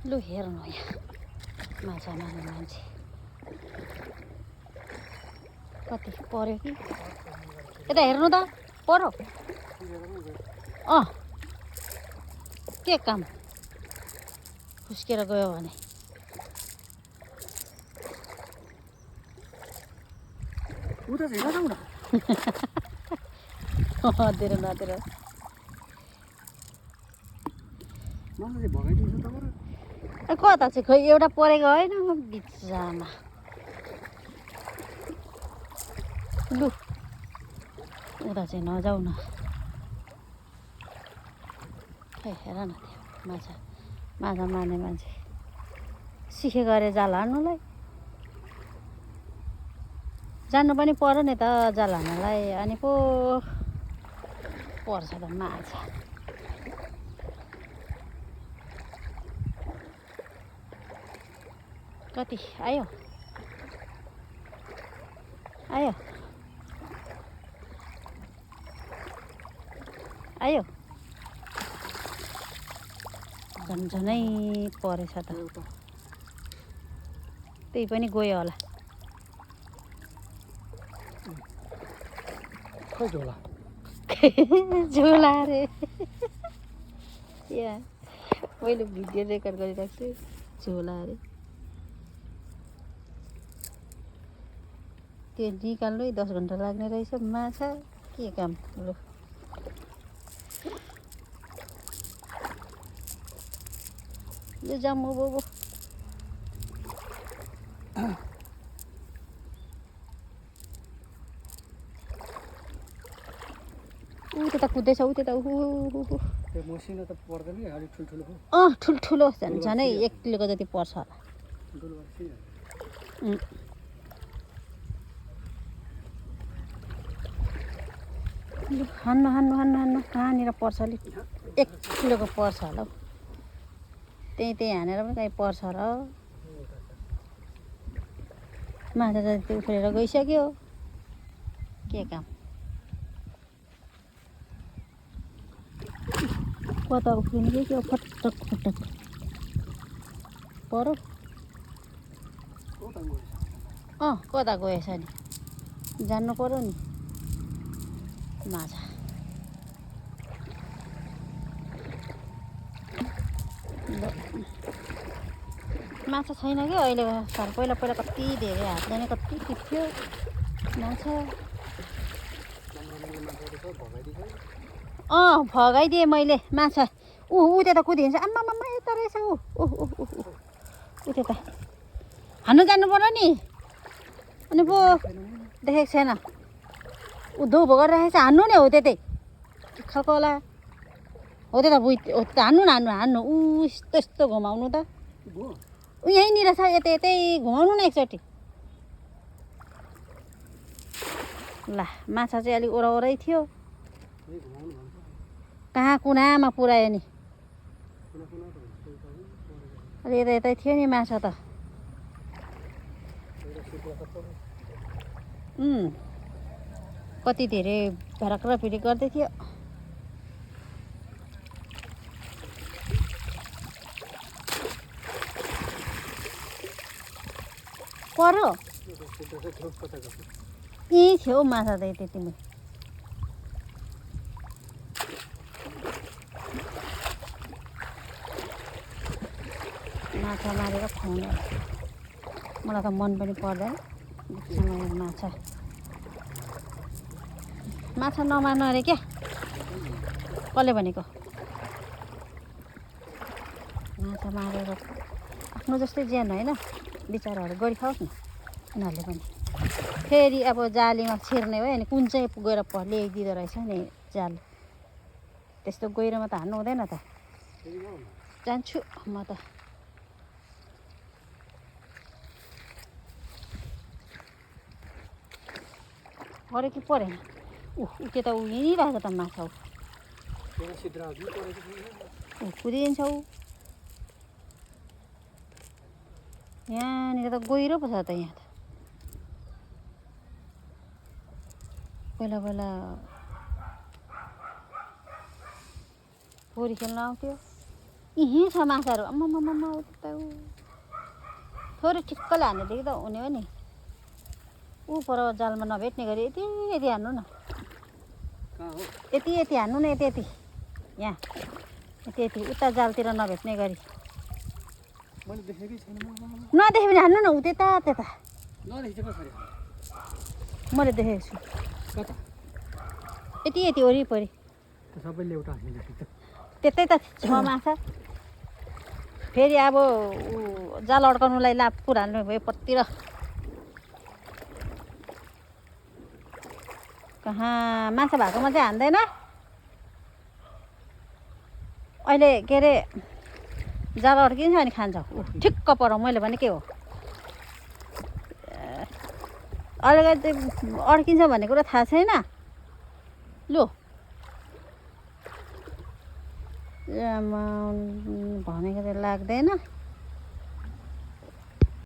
लु हेर्नु यहाँ माछा मार्ने मान्छे कति पर्यो कि यता हेर्नु त पर्यो के काम फुस्केर गयो भने नदेर नदेर कता चाहिँ खोइ एउटा परेको होइन बिचामा लु उता चाहिँ नजाऊ न खै हेर न त्यो माछा मार्ने मान्छे सिकेको अरे जाल हान्नुलाई जान्नु पनि पर्यो नि त जाल हान्नलाई अनि पो पर्छ त माछा कति आयो आयो आयो झन्झनै परेछ त त्यही पनि गयो होला खै झोला झोला अरे यहाँ मैले भिडियो रेकर्ड गरिरहेको छु झोला अरे त्यो निकाल्नु 10 घन्टा लाग्ने रहेछ माछा के काम लु लु जाऊ बोबो त्यता कुद्दैछ त्यता त्यो मसिनो त पर्दैन नि अलि ठुल्ठुलो ठुल्ठुलो झन् 1 किलोको जति पर्छ होला हान्नु कहाँनिर पर्छ अलिक 1 किलोको पर्छ होला हौ त्यही हानेर पनि कहीँ पर्छ र माछा त त्यो उफ्रेर गइसक्यो के काम कता उफ्रिनु कि त्यो फटक पर्यो कता गएछ नि जान्नु पर्यो नि माछा माछा छैन कि अहिले सर पहिला कति धेरै हात जाने कति टिप्थ्यो माछा भगाइदिएँ मैले माछा ऊ त्यता कुदिन्छ आम्मामा यता रहेछ ऊ त्यता हान्नु जानु पर्यो नि अनि पो देखेको छैन ऊ धोबो गरिरहेको छ हान्नु नि हो त्यतै खालको होला हो त्यता हान्नु न हान्नु यस्तो घुमाउनु त ऊ यहीँनिर छ यतै घुमाउनु न एकचोटि ला माछा चाहिँ अलिक ओरै थियो कहाँ कुनामा पुऱ्यायो नि अलि यतै थियो नि माछा त कति धेरै भरक र फिरी गर्दै थियो पर्यो यहीँ थियो माछा त त्यतिमै माछा मारेर खुवाउने मलाई त मन पनि पर्दैन माछा नमार्नु अरे क्या कसले भनेको माछा मारेर आफ्नो जस्तै ज्यान होइन बिचराहरू गरिखाओस् न उनीहरूले पनि फेरि अब जालीमा छिर्ने भयो अनि कुन चाहिँ गएर ल्याइदिँदो रहेछ नि जाल त्यस्तो गहिरोमा त हान्नु हुँदैन त जान्छु म त पऱ्यो कि परेन त्यो त हिँडिरहेको त माछा कुदिन्छ यहाँनिर त गहिरो पो छ त यहाँ त पहिला पोरी खेल्न आउँथ्यो यहीँ छ माछाहरू आम्मामामा उता थोरै ठिक्कले हान्नेदेखि त हुने हो नि ऊ पर जालमा नभेट्ने गरी यति यति हान्नु न कहाँ हो यति यति हान्नु न यति यति यहाँ यति यति उता जालतिर नभेट्ने गरी मैले देखेकै छैन नदेखे भने हान्नु न ऊ त्यता त्यता नदेखेको कसरी मैले देखेको छु कता यति यति वरिपरि त्यो सबैले एउटा हानिरहेको त त्यतै त छ माछा फेरि अब ऊ जाल अड्काउनुलाई लापुर हाल्नु भयो पट्टि र कहाँ माछा भएकोमा चाहिँ हान्दैन अहिले के अरे जाल अड्किन्छ अनि खान्छ ऊ ठिक्क पर मैले भने के हो अलिकति अड्किन्छ भन्ने कुरा थाहा छैन लु भनेको चाहिँ लाग्दैन